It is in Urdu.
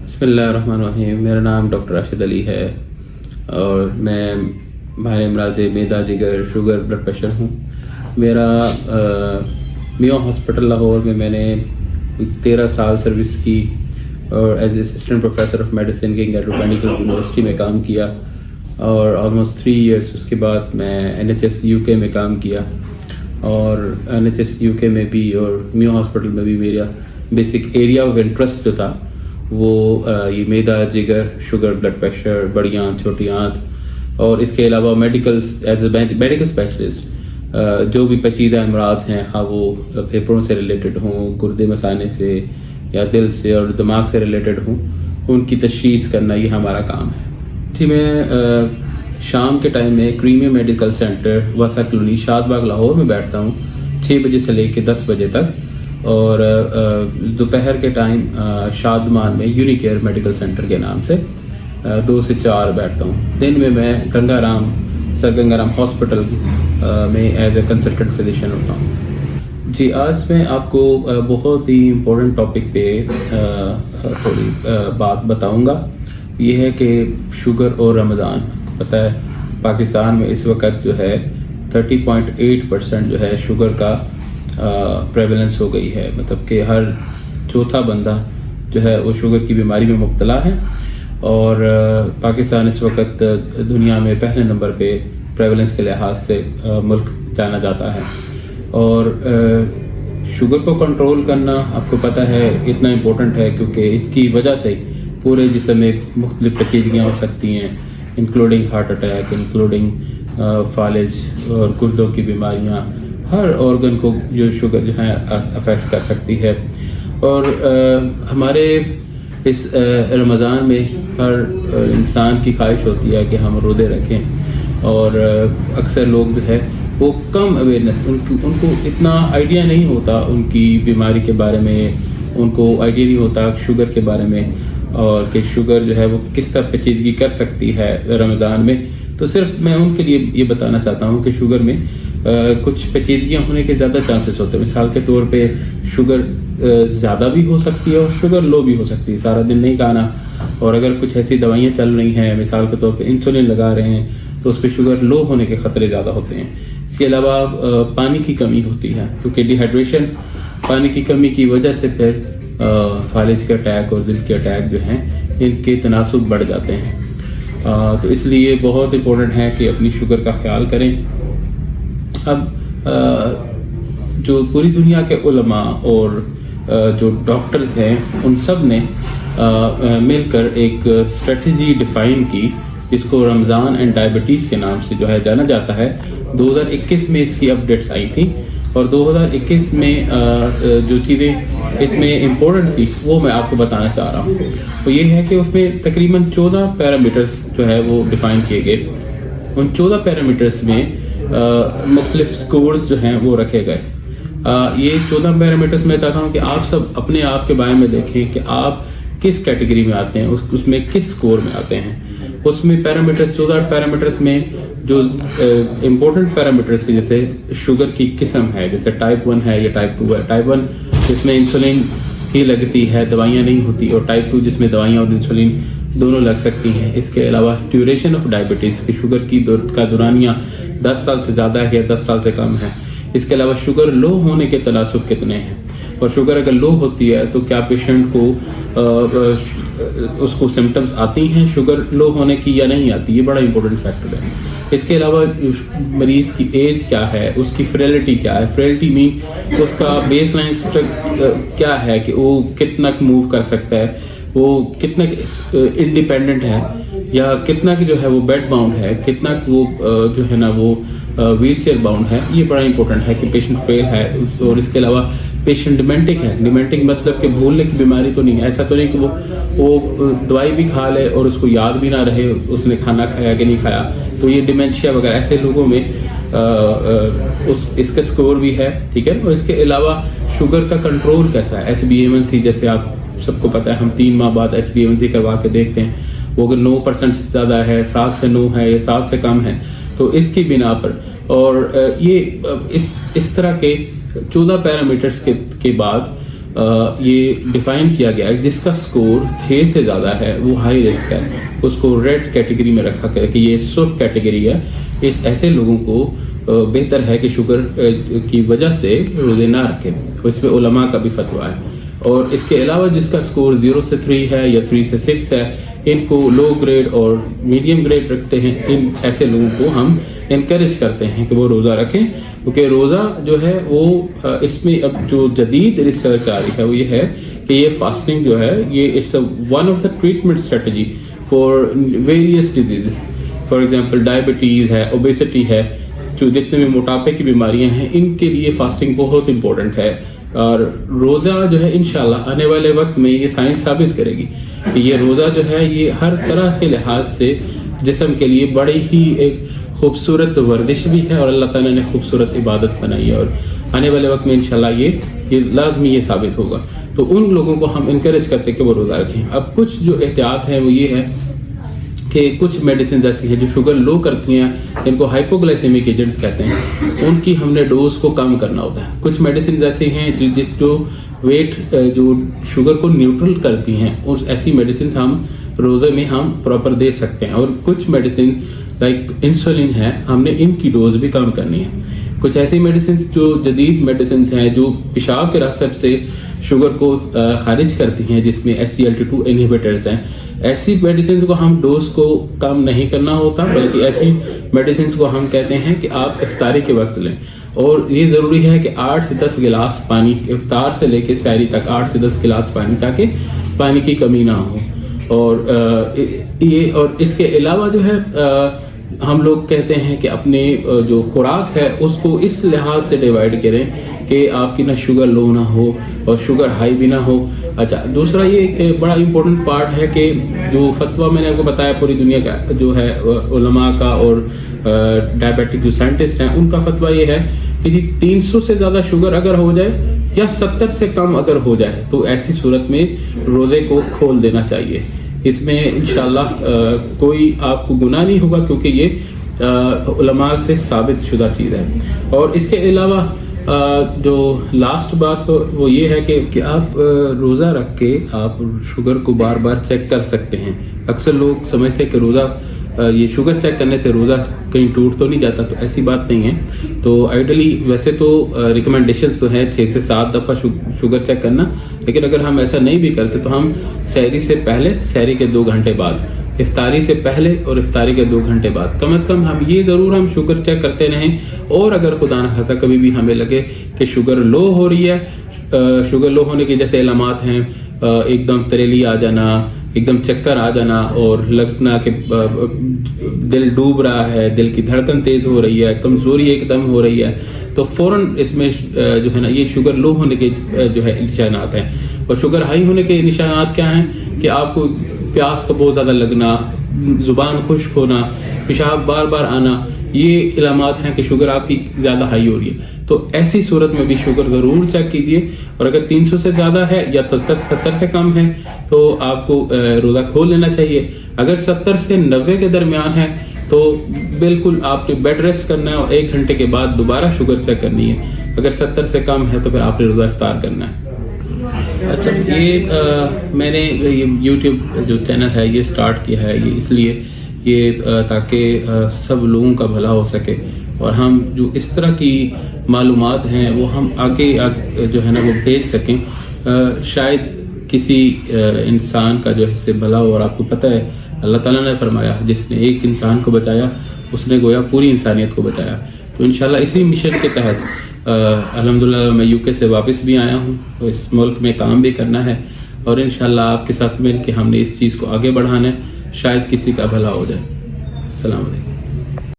بسم اللہ الرحمن الرحیم. میرا نام ڈاکٹر راشد علی ہے اور میں ماہر امراض معدہ جگر شوگر بلڈ پریشر ہوں. میرا میو ہاسپٹل لاہور میں نے 13 سال سروس کی اور as assistant professor of medicine king Edward medical university میں کام کیا اور آلموسٹ 3 ایئرس اس کے بعد میں NHS UK میں کام کیا اور NHS UK میں بھی اور میو ہاسپٹل میں بھی میرا بیسک ایریا آف انٹرسٹ جو تھا وہ یہ معدہ جگر شوگر بلڈ پریشر بڑی آنت چھوٹی آنت اور اس کے علاوہ medical as a medical specialist جو بھی پیچیدہ امراض ہیں خواہ وہ پھیپھڑوں سے ریلیٹڈ ہوں گردے مثانے سے یا دل سے اور دماغ سے ریلیٹڈ ہوں ان کی تشخیص کرنا یہ ہمارا کام ہے. جی میں شام کے ٹائم میں کریمی میڈیکل سینٹر واسا کلونی شاد باغ لاہور میں بیٹھتا ہوں 6 بجے سے لے کے 10 بجے تک اور دوپہر کے ٹائم شادمان میں یونیکیئر میڈیکل سینٹر کے نام سے 2 سے 4 بیٹھتا ہوں. دن میں گنگا رام سر گنگا رام ہاسپٹل میں ایز اے کنسلٹنٹ فزیشین ہوتا ہوں. جی آج میں آپ کو بہت ہی امپورٹنٹ ٹاپک پہ تھوڑی بات بتاؤں گا. یہ ہے کہ شوگر اور رمضان. پتہ ہے پاکستان میں اس وقت جو ہے 30.8% جو ہے شوگر کا پریولنس ہو گئی ہے. مطلب کہ ہر چوتھا بندہ جو ہے وہ شوگر کی بیماری میں مبتلا ہے اور پاکستان اس وقت دنیا میں پہلے نمبر پہ پریولنس کے لحاظ سے ملک جانا جاتا ہے. اور شوگر کو کنٹرول کرنا آپ کو پتہ ہے اتنا امپورٹنٹ ہے کیونکہ اس کی وجہ سے پورے جسم میں مختلف پیچیدگیاں ہو سکتی ہیں انکلوڈنگ ہارٹ اٹیک انکلوڈنگ فالج اور گردوں کی بیماریاں. ہر آرگن کو جو شوگر جو ہے افیکٹ کر سکتی ہے. اور ہمارے اس رمضان میں ہر انسان کی خواہش ہوتی ہے کہ ہم روزے رکھیں اور اکثر لوگ جو ہے وہ کم اویئرنیس ان کو اتنا آئیڈیا نہیں ہوتا ان کی بیماری کے بارے میں ان کو آئیڈیا نہیں ہوتا شوگر کے بارے میں اور کہ شوگر جو ہے وہ کس طرح پیچیدگی کر سکتی ہے رمضان میں. تو صرف میں ان کے لیے یہ بتانا چاہتا ہوں کہ شوگر میں کچھ پیچیدگیاں ہونے کے زیادہ چانسز ہوتے ہیں. مثال کے طور پہ شوگر زیادہ بھی ہو سکتی ہے اور شوگر لو بھی ہو سکتی ہے. سارا دن نہیں کھانا اور اگر کچھ ایسی دوائیاں چل رہی ہیں مثال کے طور پہ انسولین لگا رہے ہیں تو اس پہ شوگر لو ہونے کے خطرے زیادہ ہوتے ہیں. اس کے علاوہ پانی کی کمی ہوتی ہے کیونکہ ڈیہائیڈریشن پانی کی کمی کی وجہ سے پھر فالج کے اٹیک اور دل کے اٹیک جو ہیں ان کے تناسب بڑھ جاتے ہیں. تو اس لیے بہت امپورٹنٹ ہے کہ اپنی شوگر کا خیال کریں. اب جو پوری دنیا کے علماء اور جو ڈاکٹرز ہیں ان سب نے مل کر ایک اسٹریٹجی ڈیفائن کی جس کو رمضان اینڈ ڈائبٹیز کے نام سے جو ہے جانا جاتا ہے. 2021 میں اس کی اپڈیٹس آئی تھیں اور 2021 میں جو چیزیں اس میں امپورٹنٹ تھی وہ میں آپ کو بتانا چاہ رہا ہوں. تو یہ ہے کہ اس میں تقریباً 14 پیرامیٹرز جو ہے وہ ڈیفائن کیے گئے. ان 14 پیرامیٹرز میں مختلف سکورز جو ہیں وہ رکھے گئے. یہ 14 پیرامیٹرز میں چاہتا ہوں کہ آپ سب اپنے آپ کے بارے میں دیکھیں کہ آپ کس کیٹیگری میں آتے ہیں اس میں کس سکور میں آتے ہیں. اس میں پیرامیٹرز 14 پیرامیٹرز میں جو امپورٹنٹ پیرامیٹرز جیسے شوگر کی قسم ہے جیسے ٹائپ 1 ہے یا ٹائپ 2 ہے. ٹائپ 1 جس میں انسولین ہی لگتی ہے دوائیاں نہیں ہوتی اور ٹائپ 2 جس میں دوائیاں اور انسولین دونوں لگ سکتی ہیں. اس کے علاوہ ڈیوریشن آف ڈائبٹیز کی شوگر کی کا دورانیہ 10 سال سے زیادہ ہے یا 10 سال سے کم ہے. اس کے علاوہ شوگر لو ہونے کے تناسب کتنے ہیں اور شوگر اگر لو ہوتی ہے تو کیا پیشنٹ کو اس کو سمٹمز آتی ہیں شوگر لو ہونے کی یا نہیں آتی. یہ بڑا امپورٹنٹ فیکٹر ہے. اس کے علاوہ مریض کی ایج کیا ہے اس کی فریلٹی کیا ہے. فریلٹی مین اس کا بیس لائن کیا ہے کہ وہ کتنا موو کر سکتا ہے وہ کتنا انڈیپینڈنٹ ہے یا کتنا کہ جو ہے وہ بیڈ باؤنڈ ہے کتنا وہ جو ہے نا وہ ویل چیئر باؤنڈ ہے. یہ بڑا امپورٹنٹ ہے کہ پیشنٹ فیل ہے. اور اس کے علاوہ پیشنٹ ڈیمنٹک ہے. ڈیمنٹک مطلب کہ بھولنے کی بیماری تو نہیں ہے. ایسا تو نہیں کہ وہ دوائی بھی کھا لے اور اس کو یاد بھی نہ رہے اس نے کھانا کھایا کہ نہیں کھایا. تو یہ ڈیمینشیا وغیرہ ایسے لوگوں میں اس کا سکور بھی ہے. ٹھیک ہے. اور اس کے علاوہ شوگر کا کنٹرول کیسا ہے. HbA1c جیسے آپ سب کو پتہ ہے ہم 3 ماہ بعد HbA1c کروا کے دیکھتے ہیں وہ اگر 9% سے زیادہ ہے 7 سے 9 ہے یا 7 سے کم ہے تو اس کی بنا پر اور یہ اس طرح کے 14 پیرامیٹرز کے بعد یہ ڈیفائن کیا گیا ہے جس کا سکور 6 سے زیادہ ہے وہ ہائی رسک ہے، اس کو ریڈ کیٹیگری میں رکھا گیا کہ یہ سب کیٹیگری ہے، ایسے لوگوں کو بہتر ہے کہ شوگر کی وجہ سے روزے نہ رکھیں، اس میں علماء کا بھی فتویٰ ہے۔ اور اس کے علاوہ جس کا سکور 0 سے 3 ہے یا 3 سے 6 ہے، ان کو لو گریڈ اور میڈیم گریڈ رکھتے ہیں، ان ایسے لوگوں کو ہم انکریج کرتے ہیں کہ وہ روزہ رکھیں، کیونکہ روزہ جو ہے وہ اس میں اب جو جدید ریسرچ آ رہی ہے وہ یہ ہے کہ یہ فاسٹنگ جو ہے یہ it's one of the treatment strategy for various diseases, for example diabetes ہے، اوبیسٹی ہے، جو جتنے بھی موٹاپے کی بیماریاں ہیں ان کے لیے فاسٹنگ بہت امپورٹنٹ ہے۔ اور روزہ جو ہے انشاءاللہ آنے والے وقت میں یہ سائنس ثابت کرے گی کہ یہ روزہ جو ہے یہ ہر طرح کے لحاظ سے جسم کے لیے بڑی ہی ایک خوبصورت ورزش بھی ہے اور اللہ تعالیٰ نے خوبصورت عبادت بنائی ہے، اور آنے والے وقت میں انشاءاللہ یہ لازمی یہ ثابت ہوگا۔ تو ان لوگوں کو ہم انکریج کرتے ہیں کہ وہ روزہ رکھیں۔ اب کچھ جو احتیاط ہیں وہ یہ ہے کہ کچھ میڈیسنز ایسی ہیں جو شوگر لو کرتی ہیں، ان کو ہائپوگلائسیمک ایجنٹ کہتے ہیں، ان کی ہم نے ڈوز کو کم کرنا ہوتا ہے۔ کچھ میڈیسنز ایسی ہیں جو ویٹ جو شوگر کو نیوٹرل کرتی ہیں، اس ایسی میڈیسنز ہم روزے میں ہم پراپر دے سکتے ہیں، اور کچھ میڈیسن لائک انسولین ہے ہم نے ان کی ڈوز بھی کم کرنی ہے۔ کچھ ایسی میڈیسنز جو جدید میڈیسنز ہیں جو پیشاب کے راستے سے شوگر کو خارج کرتی ہیں، جس میں SGLT2 انہیبیٹرز ہیں، ایسی میڈیسنز کو ہم ڈوز کو کم نہیں کرنا ہوتا، بلکہ ایسی میڈیسنز کو ہم کہتے ہیں کہ آپ افطاری کے وقت لیں، اور یہ ضروری ہے کہ 8 سے 10 گلاس پانی افطار سے لے کے سحری تک 8 سے 10 گلاس پانی، تاکہ پانی کی کمی نہ ہو۔ اور اس کے علاوہ جو ہے ہم لوگ کہتے ہیں کہ اپنے جو خوراک ہے اس کو اس لحاظ سے ڈیوائیڈ کریں کہ آپ کی نہ شوگر لو نہ ہو اور شوگر ہائی بھی نہ ہو۔ اچھا، دوسرا یہ بڑا امپورٹنٹ پارٹ ہے کہ جو فتویٰ میں نے آپ کو بتایا پوری دنیا کا جو ہے علماء کا اور ڈائبیٹک جو سائنٹسٹ ہیں ان کا فتویٰ یہ ہے کہ جی 300 سے زیادہ شوگر اگر ہو جائے یا 70 سے کم اگر ہو جائے تو ایسی صورت میں روزے کو کھول دینا چاہیے۔ اس میں انشاءاللہ کوئی آپ کو گناہ نہیں ہوگا، کیونکہ یہ علماء سے ثابت شدہ چیز ہے۔ اور اس کے علاوہ جو لاسٹ بات وہ یہ ہے کہ آپ روزہ رکھ کے آپ شوگر کو بار بار چیک کر سکتے ہیں۔ اکثر لوگ سمجھتے ہیں کہ روزہ یہ شوگر چیک کرنے سے روزہ کہیں ٹوٹ تو نہیں جاتا، تو ایسی بات نہیں ہے۔ تو آئیڈلی ویسے تو ریکمنڈیشنز تو ہیں 6 سے 7 دفعہ شوگر چیک کرنا، لیکن اگر ہم ایسا نہیں بھی کرتے تو ہم سحری سے پہلے، سحری کے 2 گھنٹے بعد، افطاری سے پہلے اور افطاری کے 2 گھنٹے بعد کم از کم ہم یہ ضرور ہم شوگر چیک کرتے رہیں۔ اور اگر خدا نہ خاصا کبھی بھی ہمیں لگے کہ شوگر لو ہو رہی ہے، شوگر لو ہونے کے جیسے علامات ہیں ایک دم تریلی آ جانا، ایک دم چکر آ جانا، اور لگنا کہ دل ڈوب رہا ہے، دل کی دھڑکن تیز ہو رہی ہے، کمزوری ایک دم ہو رہی ہے، تو فوراً اس میں جو ہے نا یہ شوگر لو ہونے کے جو ہے نشانات ہیں۔ اور شوگر ہائی ہونے کے نشانات کیا ہیں کہ آپ کو پیاس کا بہت زیادہ لگنا، زبان خشک ہونا، پیشاب بار بار آنا، یہ علامات ہیں کہ شوگر آپ کی زیادہ ہائی ہو رہی ہے۔ تو ایسی صورت میں بھی شوگر ضرور چیک کیجئے، اور اگر 300 سے زیادہ ہے یا 70 سے کم ہے تو آپ کو روزہ کھول لینا چاہیے۔ اگر 70 سے 90 کے درمیان ہے تو بالکل آپ نے بیڈ ریسٹ کرنا ہے، اور 1 گھنٹے کے بعد دوبارہ شوگر چیک کرنی ہے۔ اگر 70 سے کم ہے تو پھر آپ نے روزہ افطار کرنا ہے۔ اچھا، یہ میں نے یہ یوٹیوب جو چینل ہے یہ سٹارٹ کیا ہے یہ اس لیے تاکہ سب لوگوں کا بھلا ہو سکے، اور ہم جو اس طرح کی معلومات ہیں وہ ہم آگے جو ہے نا وہ بھیج سکیں۔ شاید کسی انسان کا جو اس سے بھلا ہو، اور آپ کو پتہ ہے اللہ تعالیٰ نے فرمایا جس نے ایک انسان کو بچایا اس نے گویا پوری انسانیت کو بچایا۔ تو انشاءاللہ اسی مشن کے تحت الحمدللہ میں UK سے واپس بھی آیا ہوں، تو اس ملک میں کام بھی کرنا ہے، اور انشاءاللہ آپ کے ساتھ مل کے ہم نے اس چیز کو آگے بڑھانا ہے، شاید کسی کا بھلا ہو جائے۔ السلام علیکم۔